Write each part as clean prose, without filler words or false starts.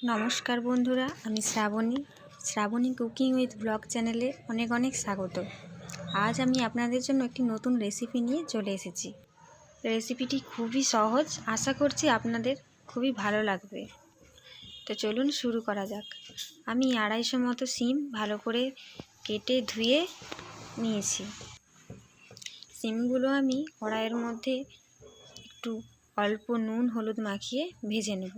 নমস্কার বন্ধুরা, আমি শ্রাবণী কুকিং উইথ ব্লগ চ্যানেলে অনেক অনেক স্বাগত। আজ আমি আপনাদের জন্য একটি নতুন রেসিপি নিয়ে চলে এসেছি। রেসিপিটি খুবই সহজ, আশা করছি আপনাদের খুবই ভালো লাগবে। তো চলুন শুরু করা যাক। আমি 250 মতো শিম ভালো করে কেটে ধুয়ে নিয়েছি। শিমগুলো আমি কড়াইয়ের মধ্যে একটু অল্প নুন হলুদ মাখিয়ে ভেজে নেব।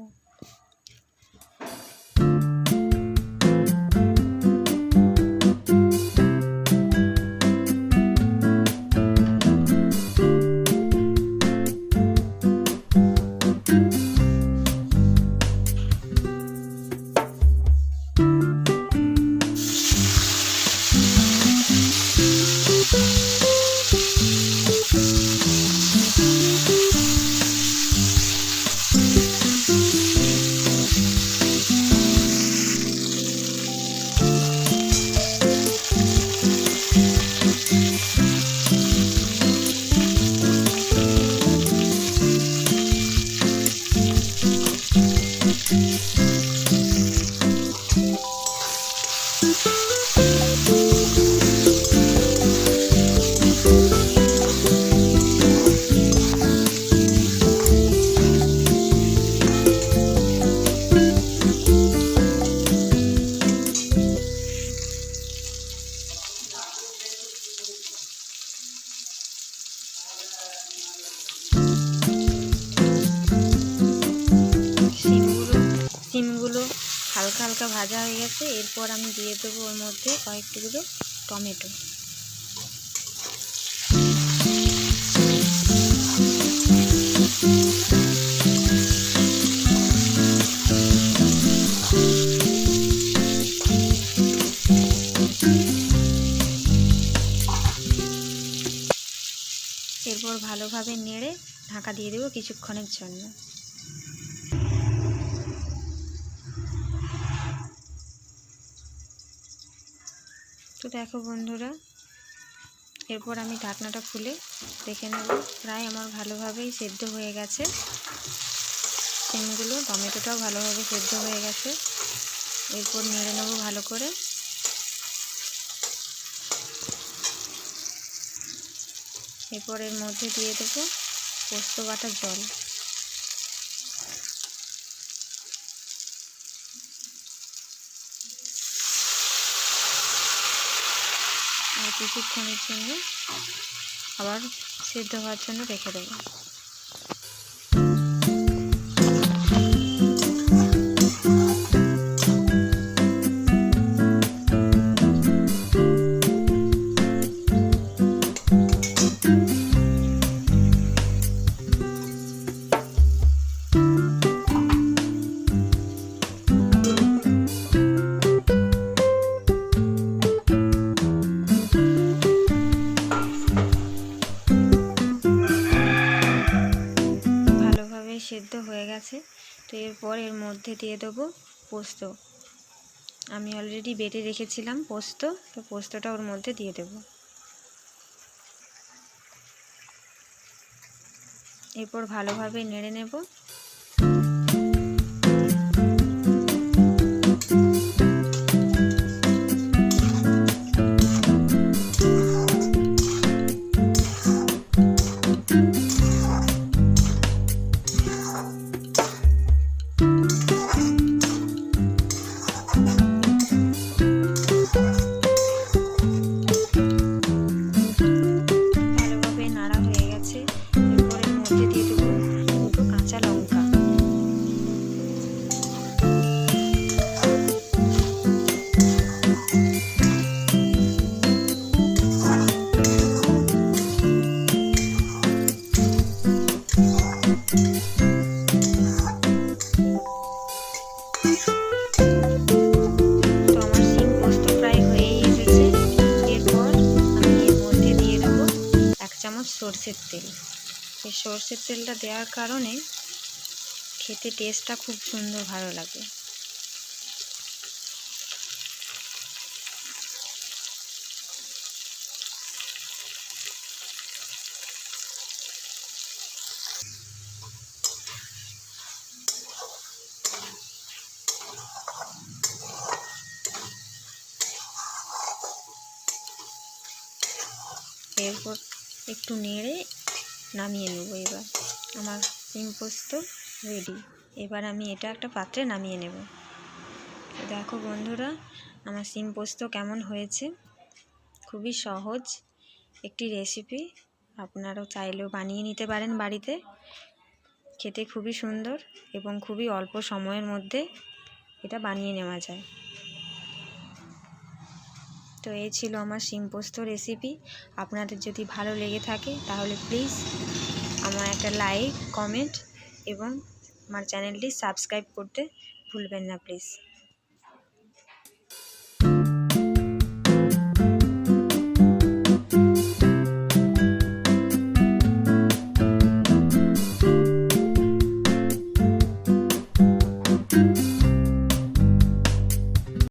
শিমগুলো হালকা হালকা ভাজা হয়ে গেছে। এরপর আমি দিয়ে দেবো ওর মধ্যে কয়েক টুকরো টমেটো। এরপর ভালোভাবে নেড়ে ঢাকা দিয়ে দেবো কিছুক্ষণের জন্য। তো দেখো বন্ধুরা, এরপর আমি ঢাকনাটা খুলে দেখে নেব। প্রায় আমার ভালোভাবেই সেদ্ধ হয়ে গেছে শিমগুলো, টমেটোটাও ভালোভাবে সেদ্ধ হয়ে গেছে। এরপর নেড়ে নেবো ভালো করে। এরপর এর মধ্যে দিয়ে দেবো পোস্ত বাটা জল। আর কিছুক্ষণের জন্য আবার সেদ্ধ হওয়ার জন্য রেখে দেবো। সেদ্ধ হয়ে গেছে। তো এরপর এর মধ্যে দিয়ে দেবো পোস্ত। আমি অলরেডি বেটে রেখেছিলাম পোস্ত, তো পোস্তটা ওর মধ্যে দিয়ে দেব। এরপর ভালোভাবে নেড়ে নেব। সরষের তেল। এই সরষের তেলটা দেওয়ার কারণে খেতে টেস্টটা খুব সুন্দর ভালো লাগে। এরপর একটু নেড়ে নামিয়ে নেব। এবার আমার শিম পোস্ত রেডি। এবার আমি এটা একটা পাত্রে নামিয়ে নেব। দেখো বন্ধুরা, আমার শিম পোস্ত কেমন হয়েছে। খুবই সহজ একটি রেসিপি, আপনারাও চাইলেও বানিয়ে নিতে পারেন বাড়িতে। খেতে খুবই সুন্দর এবং খুবই অল্প সময়ের মধ্যে এটা বানিয়ে নেওয়া যায়। তো এই ছিল আমার শিম পোস্ত রেসিপি। আপনাদের যদি ভালো লেগে থাকে তাহলে প্লিজ আমার একটা লাইক, কমেন্ট এবং আমার চ্যানেলটি সাবস্ক্রাইব করতে ভুলবেন না প্লিজ।